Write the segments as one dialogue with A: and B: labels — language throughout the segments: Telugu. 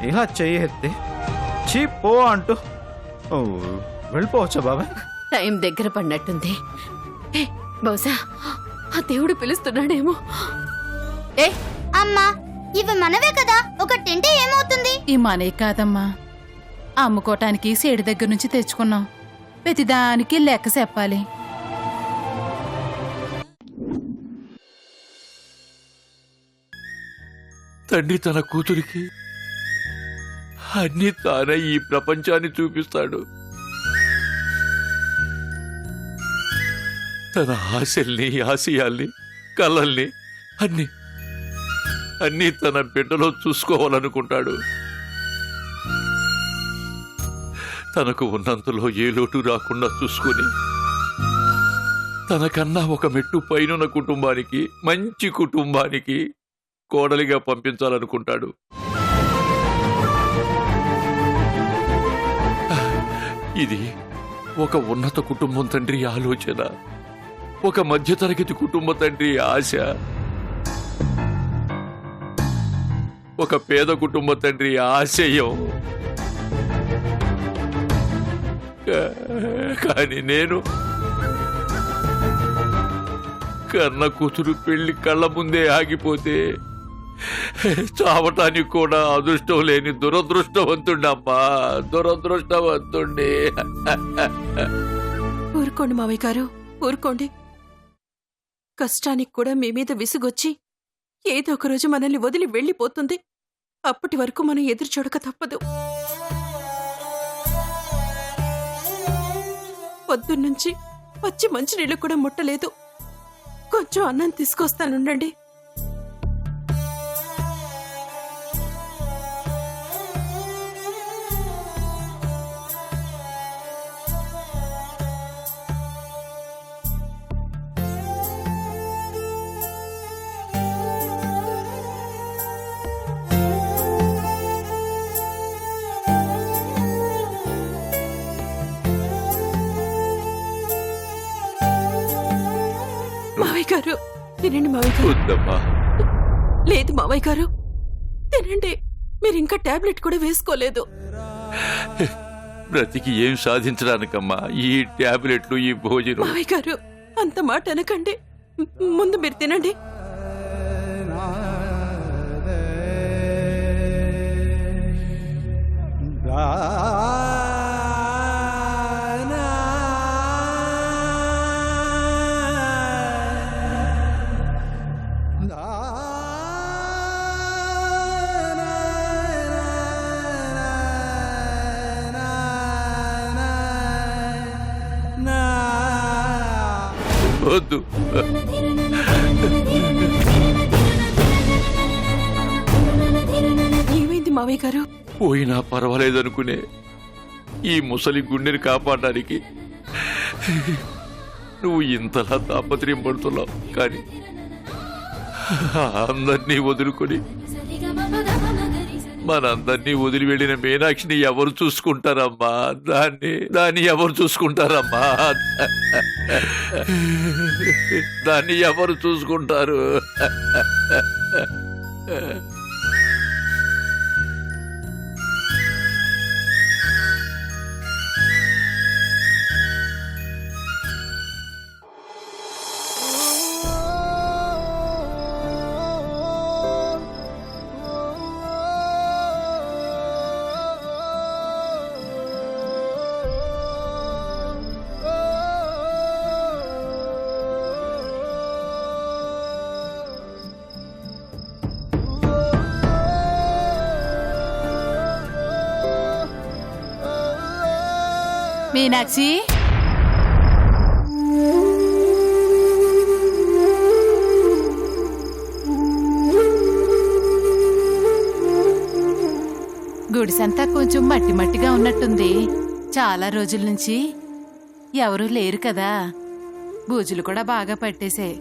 A: ఇలా చెయ్యి ఎత్తి చీ పో అంటూ ఓ, వెళ్ళిపోవచ్చా బాబాయ్?
B: టైం దగ్గర పడినట్టుంది. ఏ, బహుశా ఆ దేవుడు పిలుస్తున్నాడేమో. ఏ
C: అమ్మా ఇవి మనవే కదా, ఒక టెంటే ఏమవుతుంది?
D: ఈ మనే కాదమ్మా, అమ్ముకోటానికి సేడి దగ్గర నుంచి తెచ్చుకున్నాం. ప్రతిదానికి లెక్క చెప్పాలి.
E: తండ్రి తన కూతురికి అన్ని తానే ఈ ప్రపంచాన్ని చూపిస్తాడు. తన ఆశల్ని, ఆశయాల్ని, కలల్ని అన్నీ తన బిడ్డలో చూసుకోవాలనుకుంటాడు. తనకు ఉన్నంతలో ఏ లోటు రాకుండా చూసుకుని తనకన్నా ఒక మెట్టు పైనున్న కుటుంబానికి, మంచి కుటుంబానికి కోడలిగా పంపించాలనుకుంటాడు. ఇది ఒక ఉన్నత కుటుంబం తండ్రి ఆలోచన, ఒక మధ్యతరగతి కుటుంబ తండ్రి ఆశ, ఒక పేద కుటుంబ తండ్రి ఆశయం. కానీ నేను కన్న కూతురు పెళ్లి కళ్ళ ముందే ఆగిపోతే చావటానికి కూడా అదృష్టం లేని దురదృష్టవంతుడమ్మా, దురదృష్టవంతుణ్ణి.
F: ఊరుకోండి మావయ్య గారు, ఊరుకోండి. కష్టానికి కూడా మీ మీద విసుగొచ్చి ఏదో ఒక రోజు మనల్ని వదిలి వెళ్ళిపోతుంది. అప్పటి వరకు మనం ఎదురు చూడక తప్పదు. పొద్దున్నుంచి పచ్చి మంచినీళ్ళు కూడా ముట్టలేదు. కొంచెం అన్నం తీసుకొస్తానుండండి. మావయ్య గారు తినండి. మావయ్య గారు
E: వద్దమ్మా.
F: లేదు మావయ్య గారు తినండి. మీరింకా టాబ్లెట్ కూడా వేసుకోలేదు.
E: బ్రతికి ఏం సాధించడానికమ్మా ఈ టాబ్లెట్లు, ఈ భోజనం?
F: మావయ్య గారు అంత మాట అనకండి. ముందు మీరు తినండి.
E: వద్దు.
F: ఏమైంది మావయ్య గారు?
E: పోయినా పర్వాలేదనుకునే ఈ ముసలి గుండెని కాపాడడానికి నువ్వు ఇంతలా తాపత్రయం పడుతున్నావు. కానీ అందరినీ వదులుకొని మనందరినీ వదిలి వెళ్ళిన మీనాక్షిని ఎవరు చూసుకుంటారమ్మా? దాన్ని ఎవరు చూసుకుంటారమ్మా? దాన్ని ఎవరు చూసుకుంటారు?
D: మీనాక్షి, గుడిసంతా కొంచెం మట్టి మట్టిగా ఉన్నట్టుంది. చాలా రోజుల నుంచి ఎవరూ లేరు కదా, బూజులు కూడా బాగా పట్టేశాయి.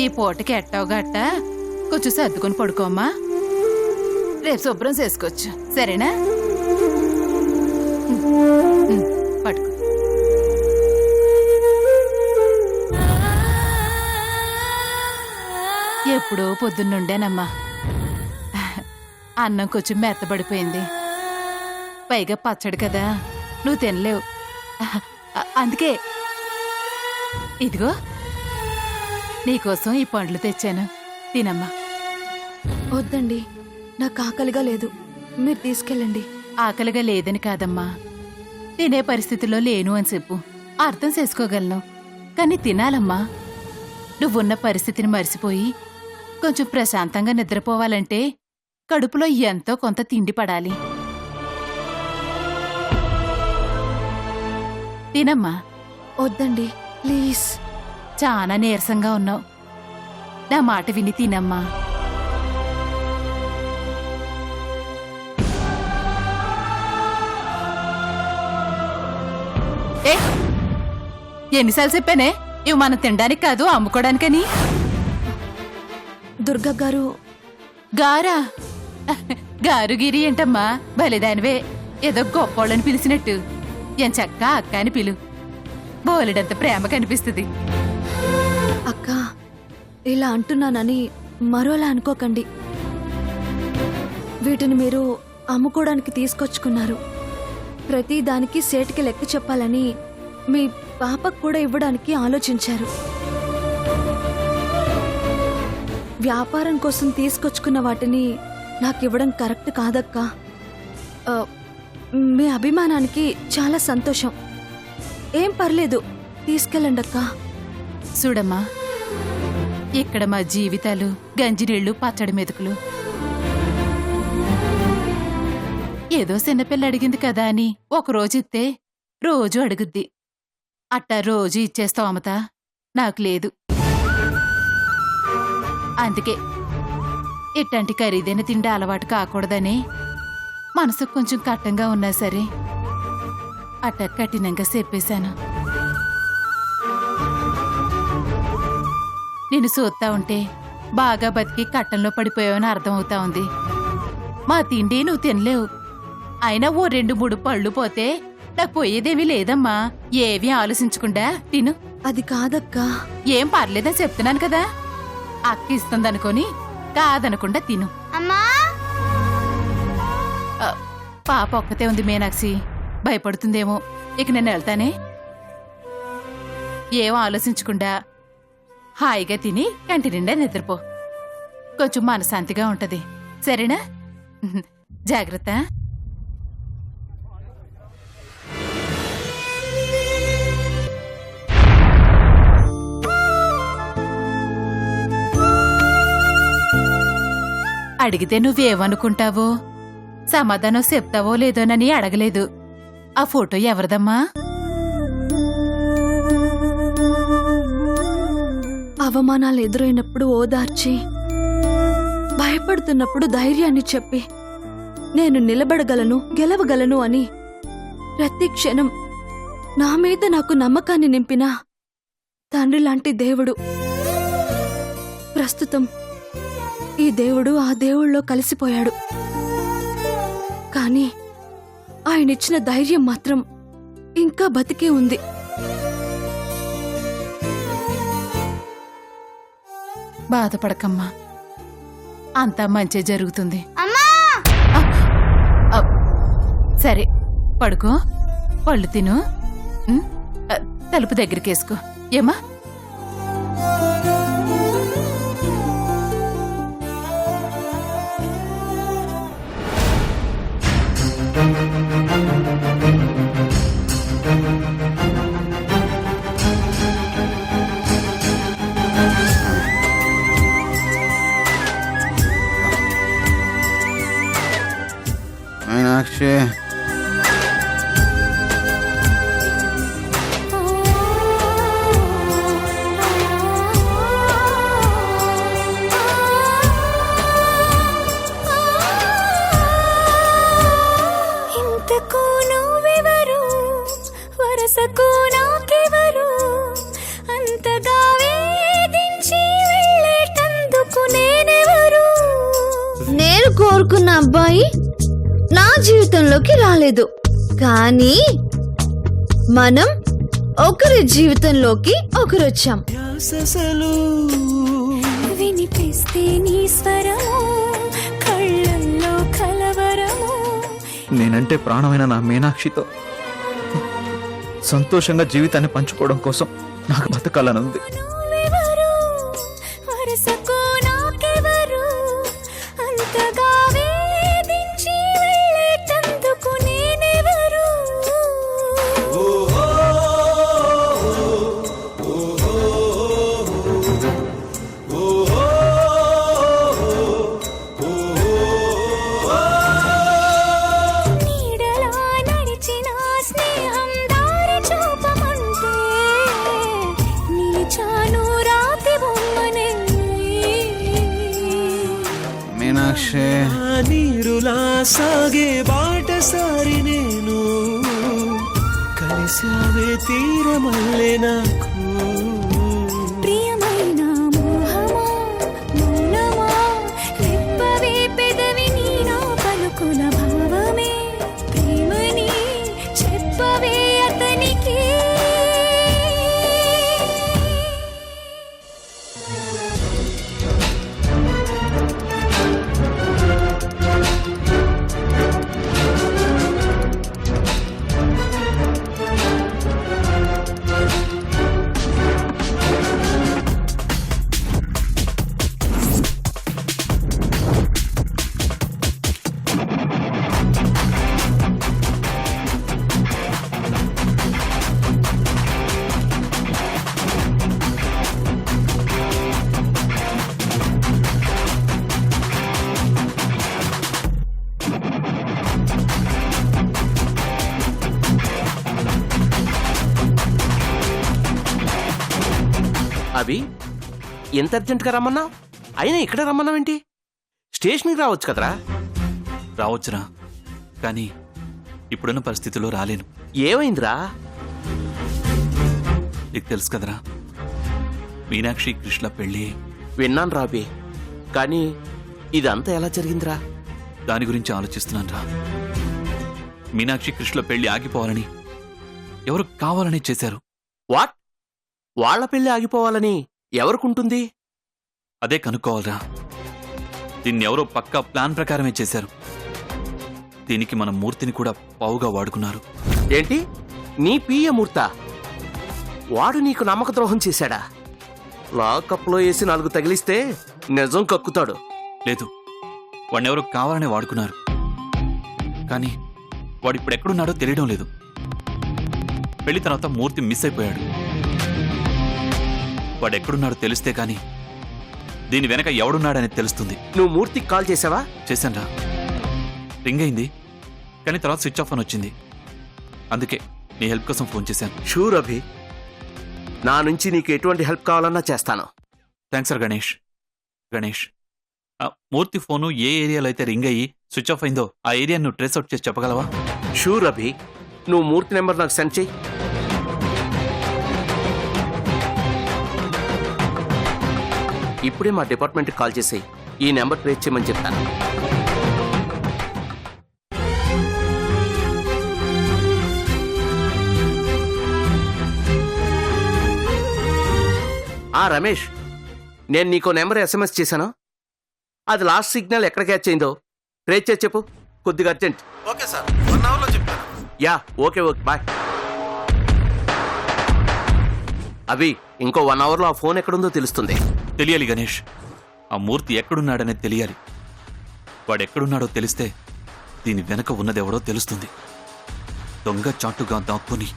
D: ఈ పూటకి ఎట్టావు గట్ట కొంచెం సర్దుకొని పడుకోమ్మా. రేపు శుభ్రం చేసుకోవచ్చు, సరేనా? పడుకో. ఎప్పుడో పొద్దున్నుండేనమ్మా. అన్నం కొంచెం మెత్తబడిపోయింది. పైగా పచ్చడి కదా, నువ్వు తినలేవు. అందుకే ఇదిగో నీకోసం ఈ పండ్లు తెచ్చాను, తినమ్మా.
G: వద్దండి, నాకు ఆకలిగా లేదు, మీరు తీసుకెళ్ళండి.
D: ఆకలిగా లేదని కాదమ్మా, తినే పరిస్థితిలో లేను అని చెప్పు, అర్థం చేసుకోగలను. కానీ తినాలమ్మా. నువ్వున్న పరిస్థితిని మరిసిపోయి కొంచెం ప్రశాంతంగా నిద్రపోవాలంటే కడుపులో ఎంతో కొంత తిండి పడాలి. తినమ్మా.
G: వద్దండి ప్లీజ్.
D: చాలా నీరసంగా ఉన్నావు, నా మాట విని తినమ్మా. ఎన్నిసార్లు చెప్పానే ఇవి మనం తినడానికి కాదు అమ్ముకోవడానికని.
G: దుర్గా గారు.
D: గారా? గారుగిరి ఏంటమ్మా, బలిదానివే. ఏదో గొప్పోళ్ళని పిలిచినట్టు ఎంచక్క అక్క అని పిలు, బోలెడంత ప్రేమ కనిపిస్తుంది.
G: అక్క, ఇలా అంటున్నానని మరోలా అనుకోకండి. వీటిని మీరు అమ్ముకోవడానికి తీసుకొచ్చుకున్నారు. ప్రతి దానికి సేటుకి లెక్క చెప్పాలని మీ పాపకు కూడా ఇవ్వడానికి ఆలోచించారు. వ్యాపారం కోసం తీసుకొచ్చుకున్న వాటిని నాకు ఇవ్వడం కరెక్ట్ కాదక్కా. మీ అభిమానానికి చాలా సంతోషం. ఏం పర్లేదు, తీసుకెళ్ళండి అక్కా.
D: చూడమ్మా, ఇక్కడ మా జీవితాలు గంజినీళ్లు పచ్చడి మెతుకులు. ఏదో చిన్నపిల్ల అడిగింది కదా అని ఒకరోజు ఇస్తే రోజు అడుగుద్ది. అట్టా రోజు ఇచ్చేస్తావు అమత నాకు లేదు. అందుకే ఇట్లాంటి ఖరీదైన తిండి అలవాటు కాకూడదని మనసుకు కొంచెం కట్టంగా ఉన్నా సరే అట్టా కఠినంగా చెప్పేశాను. నిన్ను చూస్తా ఉంటే బాగా బతికి కట్టంలో పడిపోయావని అర్థమవుతా ఉంది. మా తిండి నువ్వు తినలేవు, అయినా ఓ 2-3 పళ్ళు పోతే నాకు పోయేదేమీ లేదమ్మా. ఏమీ ఆలోచించకుండా తిను.
G: అది కాదక్కా.
D: ఏం పర్లేదని చెప్తున్నాను కదా. అక్క ఇస్తుందనుకొని కాదనకుండా తిను.
C: అమ్మా,
D: పాప ఒక్కతే ఉంది మీనాక్షి, భయపడుతుందేమో. ఇక నేను వెళ్తానే. ఏం ఆలోచించకుండా హాయిగా తిని కంటి నిండా నిద్రపో, కొంచెం మనశాంతిగా ఉంటది. సరేనా? జాగ్రత్త. అడిగితే నువ్వేమనుకుంటావో సమాధానం చెప్తావో లేదోనని అడగలేదు. ఆ ఫోటో ఎవరిదమ్మా?
G: అవమానాలు ఎదురైనప్పుడు ఓదార్చి, భయపడుతున్నప్పుడు ధైర్యాన్ని చెప్పి, నేను నిలబడగలను, గెలవగలను అని ప్రతి క్షణం నా మీద నాకు నమ్మకాన్ని నింపిన తండ్రి లాంటి దేవుడు. ప్రస్తుతం ఈ దేవుడు ఆ దేవుళ్ళో కలిసిపోయాడు. కానీ ఆయనిచ్చిన ధైర్యం మాత్రం ఇంకా బతికే ఉంది.
D: బాధపడకమ్మా, అంతా మంచి జరుగుతుంది.
C: అమ్మా,
D: సరే పడుకో, పళ్ళు తిను, తలుపు దగ్గరికేసుకో. ఏమా?
A: మీనాక్షి,
H: ఇంతకు నువ్వెవరు, వరసకు నాకెవరు, అంతగా వేధించి వెళ్ళేటందుకు నేనెవరు?
C: నేను కోరుకున్న అబ్బాయి నా జీవితంలోకి రాలేదు, కానీ మనం ఒకరి జీవితంలోకి ఒకరొచ్చాం.
H: వినిపిస్తే నీ స్వరము, కళ్ళల్లో
A: నేనంటే ప్రాణమైన నా మీనాక్షితో సంతోషంగా జీవితాన్ని పంచుకోవడం కోసం నాకు బతకాలనుంది.
H: నువ్వెవరు వరసకు నాకెవరు అంతగా వేధించి వెళ్ళేటందుకు నేనెవరు నీడలా నడిచిన స్నేహం దారి చూపమంటే నిలిచాను రాతి బొమ్మనే
A: మీనాక్షి,
I: నీరులా సాగే బాటసారి నేను కలిసావే తీరమల్లే నాకు
H: ప్రియమైన మోహమా మౌనమా రెప్పవే పెదవి నీ నా పలుకుల భావమే ప్రేమని చెప్పవే అతనికి
I: అవి ఎంత అర్జెంట్గా రమ్మన్నావు? అయినా ఇక్కడ రమ్మన్నావేంటి? స్టేషన్కి రావచ్చు కదరా.
J: రావచ్చురా, కానీ ఇప్పుడున్న పరిస్థితుల్లో రాలేను.
I: ఏమైందిరా?
J: నీకు తెలుసు కదరా, మీనాక్షి కృష్ణ పెళ్ళి.
I: విన్నాను రాబీ, కానీ ఇదంతా ఎలా జరిగిందిరా?
J: దాని గురించి ఆలోచిస్తున్నాను రా. మీనాక్షి కృష్ణ పెళ్లి ఆగిపోవాలని ఎవరు కావాలని చేశారు.
I: వాట్? వాళ్ళ పెళ్లి ఆగిపోవాలని ఎవరికుంటుంది?
J: అదే కనుక్కోవాలరా. దీన్ని ఎవరో పక్కా ప్లాన్ ప్రకారమే చేశారు. దీనికి మన మూర్తిని కూడా పావుగా వాడుకున్నారు.
I: ఏంటి? నీ పియ్య మూర్త? వాడు నీకు నమ్మక ద్రోహం చేశాడా? లాకప్లో వేసి 4 తగిలిస్తే నిజం కక్కుతాడు.
J: లేదు, వాడినెవరో కావాలనే వాడుకున్నారు. కానీ వాడు ఇప్పుడు ఎక్కడున్నాడో తెలియడం లేదు. పెళ్లి తర్వాత మూర్తి మిస్ అయిపోయాడు. వాడు ఎక్కడున్నాడో తెలిస్తే కానీ దీని వెనక ఎవడున్నాడని తెలుస్తుంది.
I: నువ్వు మూర్తికి కాల్ చేసావా?
J: చేశాన్రా, రింగ్ అయింది, కానీ తర్వాత స్విచ్ ఆఫ్ అని వచ్చింది. అందుకే నీ హెల్ప్ కోసం ఫోన్ చేశాను.
I: షూర్ అభి, నా నుంచి నీకు ఎటువంటి హెల్ప్ కావాలన్నా చేస్తాను.
J: Thanks sir. గణేష్, ఆ మూర్తి ఫోను ఏ ఏరియాలో అయితే రింగ్ అయ్యి స్విచ్ ఆఫ్ అయిందో ఆ ఏరియా నువ్వు ట్రేస్ అవుట్ చేసి చెప్పగలవా?
I: షూర్ అభి, నువ్వు మూర్తి నెంబర్ నాకు సెండ్ చెయ్యి. ఇప్పుడే మా డిపార్ట్మెంట్కి కాల్ చేసి ఈ నెంబర్ ట్రేస్ చేయమని చెప్తాను. రమేష్, నేను నీకో నెంబర్ SMS చేశాను. అది లాస్ట్ సిగ్నల్ ఎక్కడ క్యాచ్ అయిందో ట్రేస్ చేసి చెప్పు. కొద్దిగా అర్జెంట్.
A: ఓకే సార్, 1 అవర్లో చెప్తాను.
I: Yeah, okay bye. అవి ఇంకో 1 అవర్లో ఆ ఫోన్ ఎక్కడుందో తెలుస్తుంది.
J: తెలియాలి గణేష్, ఆ మూర్తి ఎక్కడున్నాడనేది తెలియాలి. వాడెక్కడున్నాడో తెలిస్తే దీని వెనక ఉన్నదెవడో తెలుస్తుంది. దొంగ చాటుగా దాక్కుని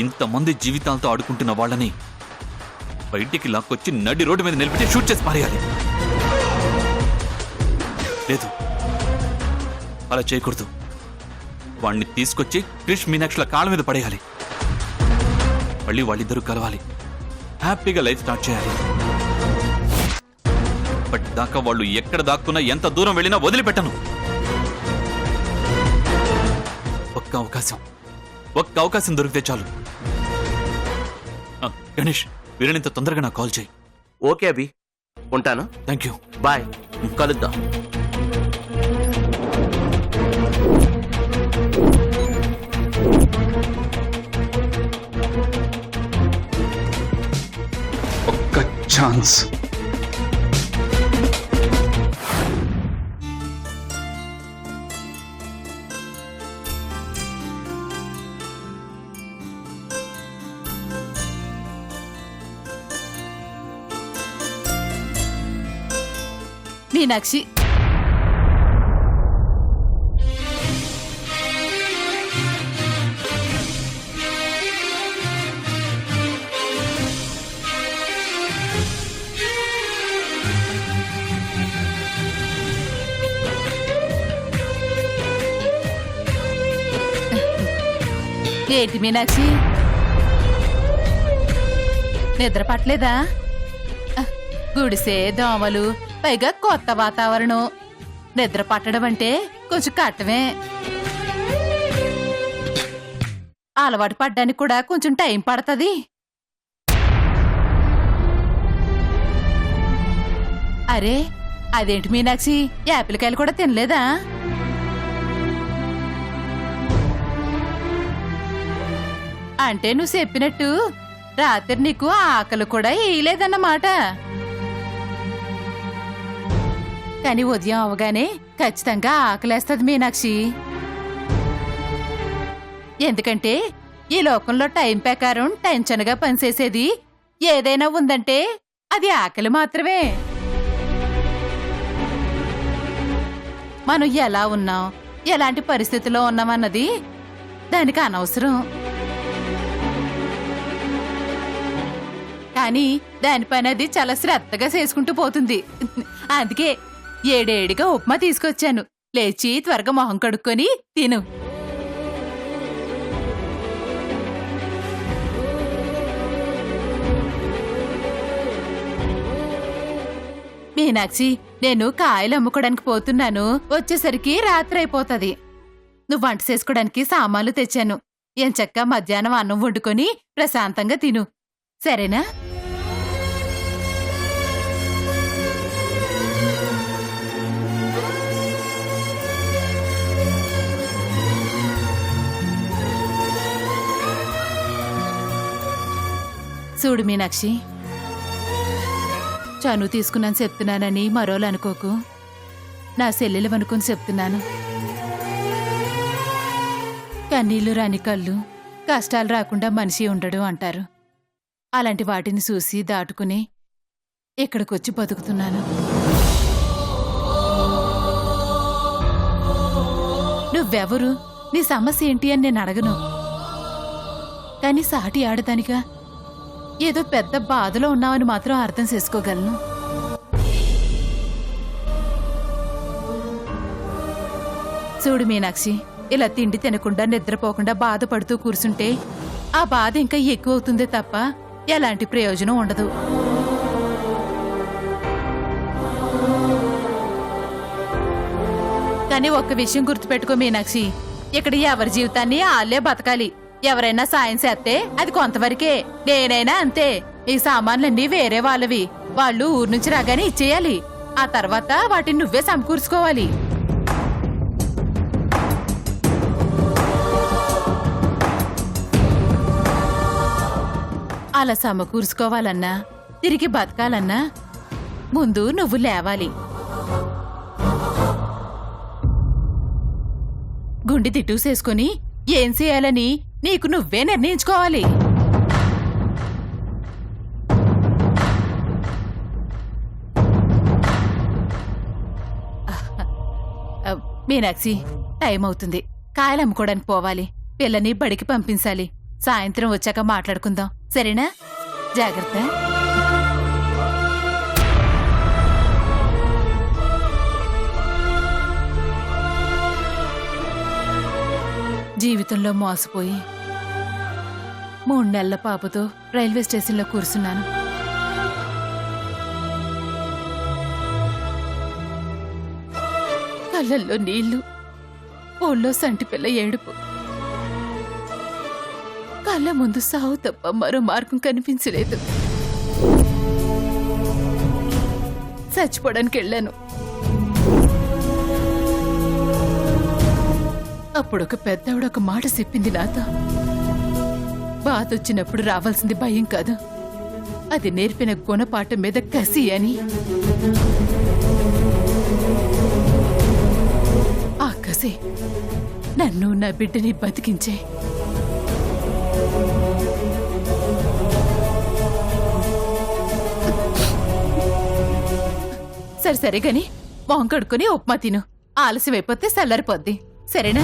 J: ఇంతమంది జీవితాలతో ఆడుకుంటున్న వాళ్ళని బయటికి లాక్కొచ్చి నడి రోడ్డు మీద నిలబెట్టి షూట్ చేసి పారేయాలి. లేదు, అలా చేయకూడదు. వాణ్ణి తీసుకొచ్చి క్రిష్ మీనాక్షిల కాళ్ళ మీద పడేయాలి. మళ్ళీ వాళ్ళిద్దరూ కలవాలి, హ్యాపీగా లైఫ్ స్టార్ట్ చేయాలి. బట్ దాకా వాళ్ళు ఎక్కడ దాక్కున్నా ఎంత దూరం వెళ్ళినా వదిలిపెట్టను. ఒక్క అవకాశం దొరికితే చాలు. గణేష్, వీళ్ళనింత తొందరగా నాకు కాల్ చేయి.
I: ఓకే అభి, ఉంటాను.
J: థ్యాంక్ యూ,
I: బాయ్, కలుద్దాం.
A: ఒక్క ఛాన్స్.
D: మీనాక్షి ఏంటి మీనాక్షి నిద్ర పట్టలేదా గుడిసే దోమలు పైగా కొత్త వాతావరణం నిద్ర పట్టడం అంటే కొంచెం కట్టమే అలవాటు పడ్డానికి కూడా కొంచెం టైం పడుతుంది అరే అదేంటి మీనాక్షి యాపిల్ కాయలు కూడా తినలేదా అంటే నువ్వు చెప్పినట్టు రాత్రి నీకు ఆకలి కూడా వేయలేదన్నమాట కానీ ఉదయం అవగానే ఖచ్చితంగా ఆకలేస్తుంది మీనాక్షి ఎందుకంటే ఈ లోకంలో టైం ప్రకారం టెన్షన్గా పనిచేసేది ఏదైనా ఉందంటే అది ఆకలి మాత్రమే మనం ఎలా ఉన్నాం ఎలాంటి పరిస్థితిలో ఉన్నామన్నది దానికి అనవసరం కానీ దానిపైన అది చాలా శ్రద్ధగా చేసుకుంటూ పోతుంది అందుకే ఏడేడిగా ఉప్మా తీసుకొచ్చాను లేచి త్వరగా మొహం కడుక్కొని తిను మీనాక్షి నేను కాయలు అమ్ముకోవడానికి పోతున్నాను వచ్చేసరికి రాత్రి అయిపోతుంది నువ్వు వంట చేసుకోవడానికి సామాన్లు తెచ్చాను ఎంచక్కా మధ్యాహ్నం అన్నం వండుకొని ప్రశాంతంగా తిను సరేనా చూడు మీనాక్షి చనువు తీసుకున్నాను చెప్తున్నానని మరోలు అనుకోకు నా సెల్లెలు అనుకుని చెప్తున్నాను కన్నీళ్లు రాని కళ్ళు కష్టాలు రాకుండా మనిషి ఉండడు అంటారు అలాంటి వాటిని చూసి దాటుకుని ఇక్కడికొచ్చి బతుకుతున్నాను నువ్వెవరు నీ సమస్య ఏంటి అని నేను అడగను కానీ సాటి ఆడదానిగా ఏదో పెద్ద బాధలో ఉన్నావని మాత్రం అర్థం చేసుకోగలను చూడు మీనాక్షి ఇలా తిండి తినకుండా నిద్రపోకుండా బాధపడుతూ కూర్చుంటే ఆ బాధ ఇంకా ఎక్కువ అవుతుందే తప్ప ఎలాంటి ప్రయోజనం ఉండదు కానీ ఒక్క విషయం గుర్తుపెట్టుకో మీనాక్షి ఇక్కడ ఎవరి జీవితాన్ని ఆళ్ళే బతకాలి ఎవరైనా సాయం చేస్తే అది కొంతవరకే నేనైనా అంతే ఈ సామాన్లన్నీ వేరే వాళ్ళవి వాళ్ళు ఊరు నుంచి రాగానే ఇచ్చేయాలి ఆ తర్వాత వాటిని నువ్వే సమకూర్చుకోవాలి అలా సమకూర్చుకోవాలన్నా తిరిగి బతకాలన్నా ముందు నువ్వు లేవాలి గుండె తిట్టూసేసుకుని ఏం చేయాలని నీకు నువ్వే నిర్ణయించుకోవాలి మీనాక్షి టైం అవుతుంది కాయలు అమ్ముకోవడానికి పోవాలి పిల్లని బడికి పంపించాలి సాయంత్రం వచ్చాక మాట్లాడుకుందాం సరేనా జాగ్రత్త జీవితంలో మోసపోయి 3 నెలల పాపతో రైల్వే స్టేషన్లో కూర్చున్నాను కళ్ళల్లో నీళ్లు ఒళ్ళో సంటిపిల్ల ఏడుపు కళ్ళ ముందు సావు తప్ప మరో మార్గం కనిపించలేదు చచ్చిపోవడానికి వెళ్ళాను అప్పుడొక పెద్దవిడ ఒక మాట చెప్పింది నాతో బాధ వచ్చినప్పుడు రావాల్సింది భయం కాదు అది నేర్పిన గుణపాఠం మీద కసి అని ఆ కసి నన్ను నా బిడ్డని బతికించే సరే గాని మొహం కడుక్కుని ఉప్మా తిను. ఆలస్యం అయిపోతే చల్లారిపోద్ది. సరేనా?